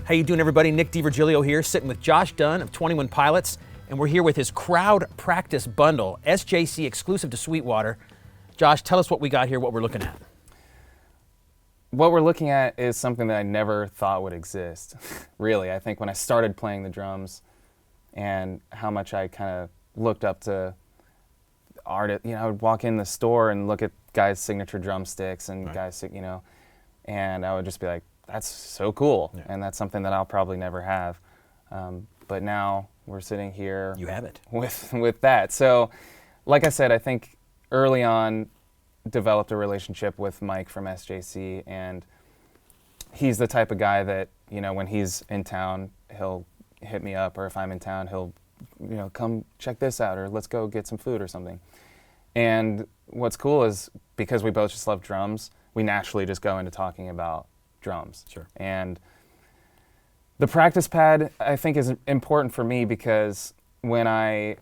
How you doing, everybody? Nick DiVirgilio here, sitting with Josh Dun of 21 Pilots, and we're here with his Crowd Practice Bundle, SJC exclusive to Sweetwater. Josh, tell us what we got here, what we're looking at. What we're looking at is something that I never thought would exist, really. I think when I started playing the drums and how much I kind of looked up to artists, I would walk in the store and look at guys' signature drumsticks and guys, and I would just be like, that's so cool, and that's something that I'll probably never have. But now we're sitting here. You have it. With that. So, like I said, I think early on developed a relationship with Mike from SJC, and he's the type of guy that, when he's in town, he'll hit me up, or if I'm in town, he'll, come check this out, or let's go get some food or something. And what's cool is because we both just love drums, we naturally just go into talking about drums. Sure. And the practice pad, I think, is important for me because another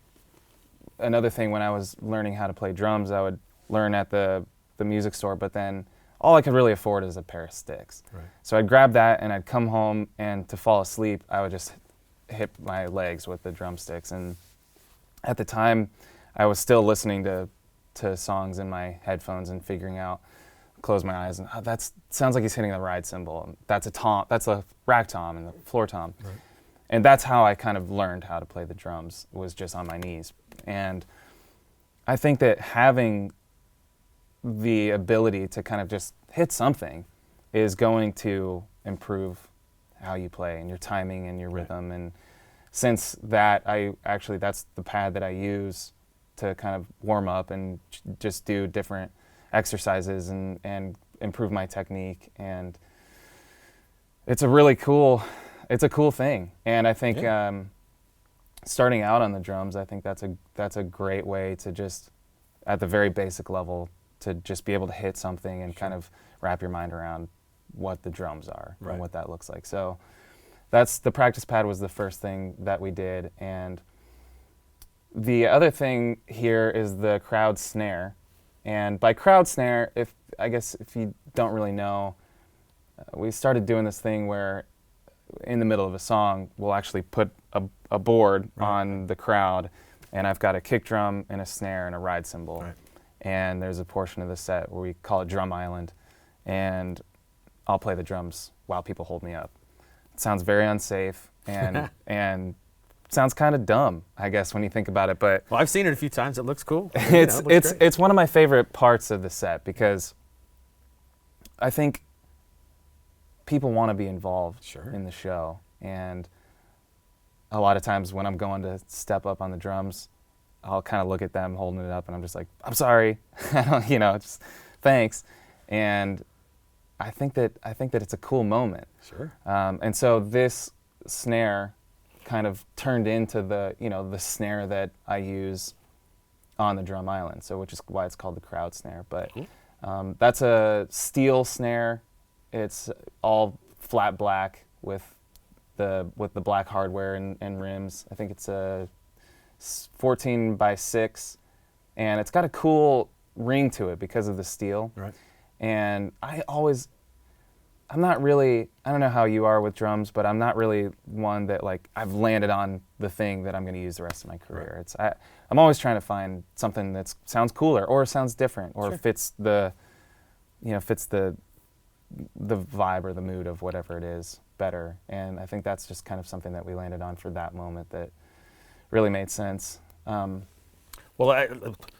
thing, when I was learning how to play drums, I would learn at the music store, but then all I could really afford is a pair of sticks. Right. So I'd grab that and I'd come home, and to fall asleep, I would just hit my legs with the drumsticks. And at the time, I was still listening to songs in my headphones and figuring out, close my eyes, and that sounds like he's hitting the ride cymbal. That's a tom, that's a rack tom and the floor tom. Right. And that's how I kind of learned how to play the drums, was just on my knees. And I think that having the ability to kind of just hit something is going to improve how you play and your timing and your rhythm. And since that, that's the pad that I use to kind of warm up and just do different exercises and improve my technique. And it's a cool thing. And I think starting out on the drums, I think that's a great way to just, at the very basic level, to just be able to hit something and kind of wrap your mind around what the drums are and what that looks like. So the practice pad was the first thing that we did. And the other thing here is the crowd snare. And by crowd snare, if you don't really know, we started doing this thing where in the middle of a song, we'll actually put a board on the crowd, and I've got a kick drum and a snare and a ride cymbal. Right. And there's a portion of the set where we call it Drum Island, and I'll play the drums while people hold me up. It sounds very unsafe and sounds kind of dumb, I guess, when you think about it. But well, I've seen it a few times. It looks cool. It's one of my favorite parts of the set, because I think people want to be involved in the show. And a lot of times when I'm going to step up on the drums, I'll kind of look at them holding it up, and I'm just like, I'm sorry, just thanks. And I think that it's a cool moment. Sure. And so this snare kind of turned into the snare that I use on the Drum Island, which is why it's called the crowd snare. But that's a steel snare. It's all flat black with the black hardware and rims. I think it's a 14 by 6, and it's got a cool ring to it because of the steel. Right. And I don't know how you are with drums, but I'm not really one that, like, I've landed on the thing that I'm going to use the rest of my career. Right. I'm always trying to find something that sounds cooler or sounds different or fits the vibe or the mood of whatever it is better. And I think that's just kind of something that we landed on for that moment that really made sense. Well, I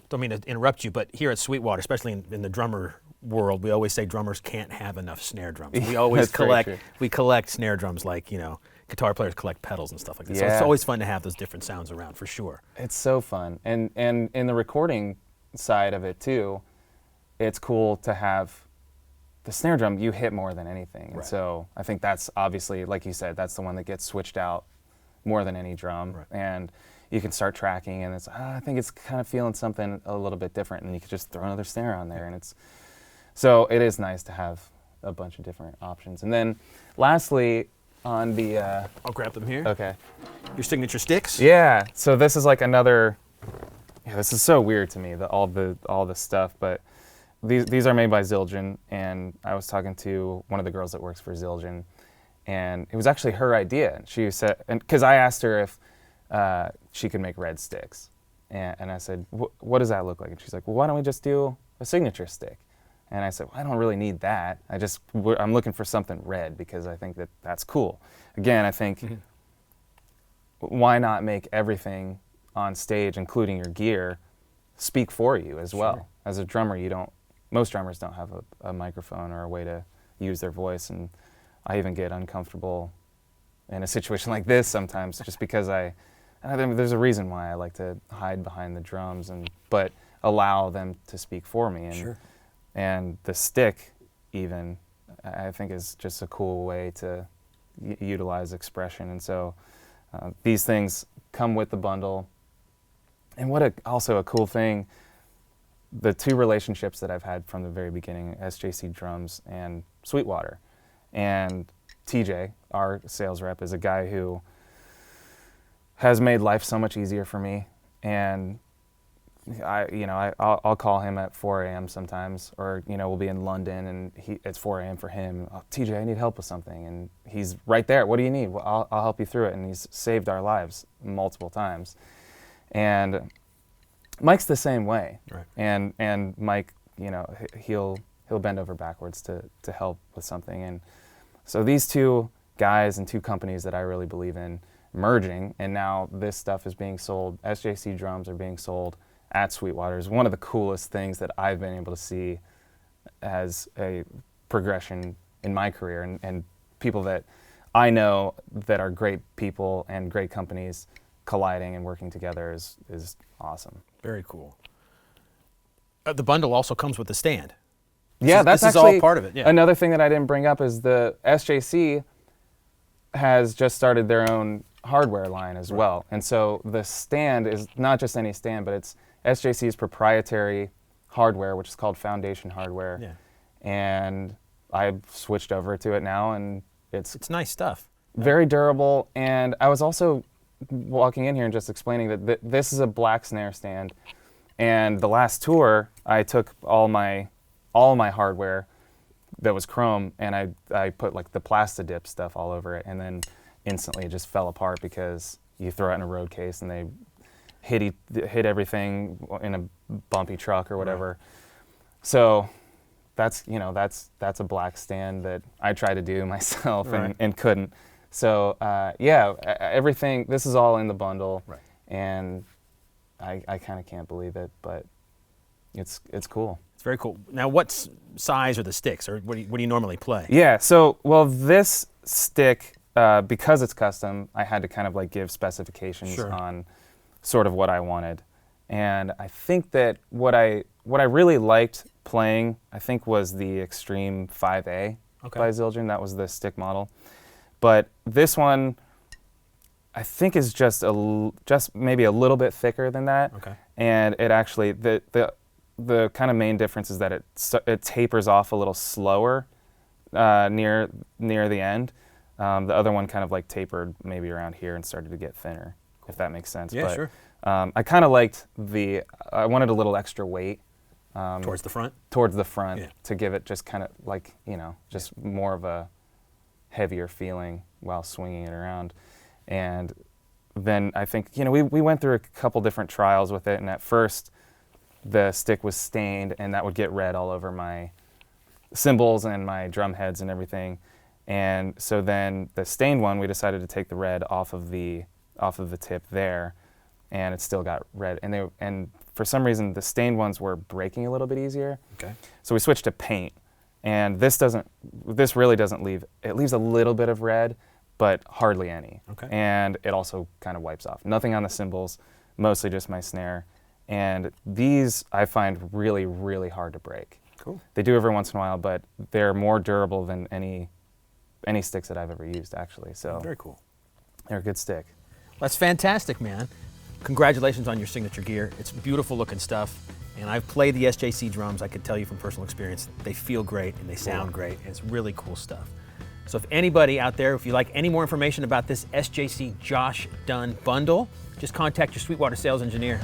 don't mean to interrupt you, but here at Sweetwater, especially in the drummer world, we always say drummers can't have enough snare drums. We always collect snare drums like, guitar players collect pedals and stuff like that. So it's always fun to have those different sounds around, for sure. It's so fun. And in the recording side of it too, it's cool to have the snare drum. You hit more than anything. And so I think that's obviously, like you said, that's the one that gets switched out more than any drum. Right. And you can start tracking, and I think it's kind of feeling something a little bit different, and you can just throw another snare on there. And so it is nice to have a bunch of different options. And then lastly, on the I'll grab them here. Okay. Your signature sticks? Yeah. So this is like another, this is so weird to me, all the stuff, but these are made by Zildjian, and I was talking to one of the girls that works for Zildjian, And it was actually her idea. And she said, because I asked her if she could make red sticks. And I said, what does that look like? And she's like, well, why don't we just do a signature stick? And I said, well, I don't really need that. I'm looking for something red because I think that that's cool. Again, I think, why not make everything on stage, including your gear, speak for you as well? Sure. As a drummer, most drummers don't have a microphone or a way to use their voice. And I even get uncomfortable in a situation like this sometimes just because there's a reason why I like to hide behind the drums, but allow them to speak for me. And, sure. And the stick, even, I think is just a cool way to utilize expression. And so these things come with the bundle. And also a cool thing, the two relationships that I've had from the very beginning, SJC Drums and Sweetwater. And TJ, our sales rep, is a guy who has made life so much easier for me, and I'll call him at 4 a.m. sometimes, or we'll be in London and it's 4 a.m. for him. Oh, TJ, I need help with something, and he's right there. What do you need? Well, I'll help you through it, and he's saved our lives multiple times. And Mike's the same way, right. And Mike, he'll bend over backwards to help with something, and so these two guys and two companies that I really believe in merging, and now this stuff is being sold. SJC drums are being sold at Sweetwater. Is one of the coolest things that I've been able to see as a progression in my career, and people that I know that are great people and great companies colliding and working together is awesome. Very cool. The bundle also comes with the stand. Yeah, this is all part of it. Yeah. Another thing that I didn't bring up is the SJC has just started their own hardware line as well. And so the stand is not just any stand, but it's SJC's proprietary hardware, which is called Foundation hardware. Yeah. And I've switched over to it now, and it's nice stuff. Very durable. And I was also walking in here and just explaining that this is a black snare stand. And the last tour, I took all my hardware that was chrome, and I put like the Plastidip stuff all over it, and then instantly it just fell apart because you throw it in a road case and they hit everything in a bumpy truck or whatever. Right. So that's a black stand that I tried to do myself, right. and couldn't. So everything, this is all in the bundle, right. And I kind of can't believe it, but it's cool. It's very cool. Now, what size are the sticks, or what do you normally play? Yeah, this stick, because it's custom, I had to kind of like give specifications sure. on sort of what I wanted. And I think that what I really liked playing, I think, was the Extreme 5A by Zildjian. That was the stick model. But this one, I think, is just maybe a little bit thicker than that. Okay. And it actually, the kind of main difference is that it tapers off a little slower near the end. The other one kind of like tapered maybe around here and started to get thinner, if that makes sense. Yeah, but, sure. I kind of liked I wanted a little extra weight. Towards the front? Towards the front, yeah. To give it just kind of like, just more of a heavier feeling while swinging it around. And then I think, we went through a couple different trials with it, and at first the stick was stained, and that would get red all over my cymbals and my drum heads and everything. And so then the stained one, we decided to take the red off of the tip there, and it still got red. And for some reason, the stained ones were breaking a little bit easier. Okay. So we switched to paint, and this really doesn't leave. It leaves a little bit of red, but hardly any. Okay. And it also kind of wipes off. Nothing on the cymbals, mostly just my snare. And these I find really, really hard to break. Cool. They do every once in a while, but they're more durable than any sticks that I've ever used, actually. So very cool. They're a good stick. That's fantastic, man. Congratulations on your signature gear. It's beautiful looking stuff. And I've played the SJC drums. I can tell you from personal experience, they feel great and they sound great. And it's really cool stuff. So if anybody out there, if you like any more information about this SJC Josh Dun bundle, just contact your Sweetwater sales engineer.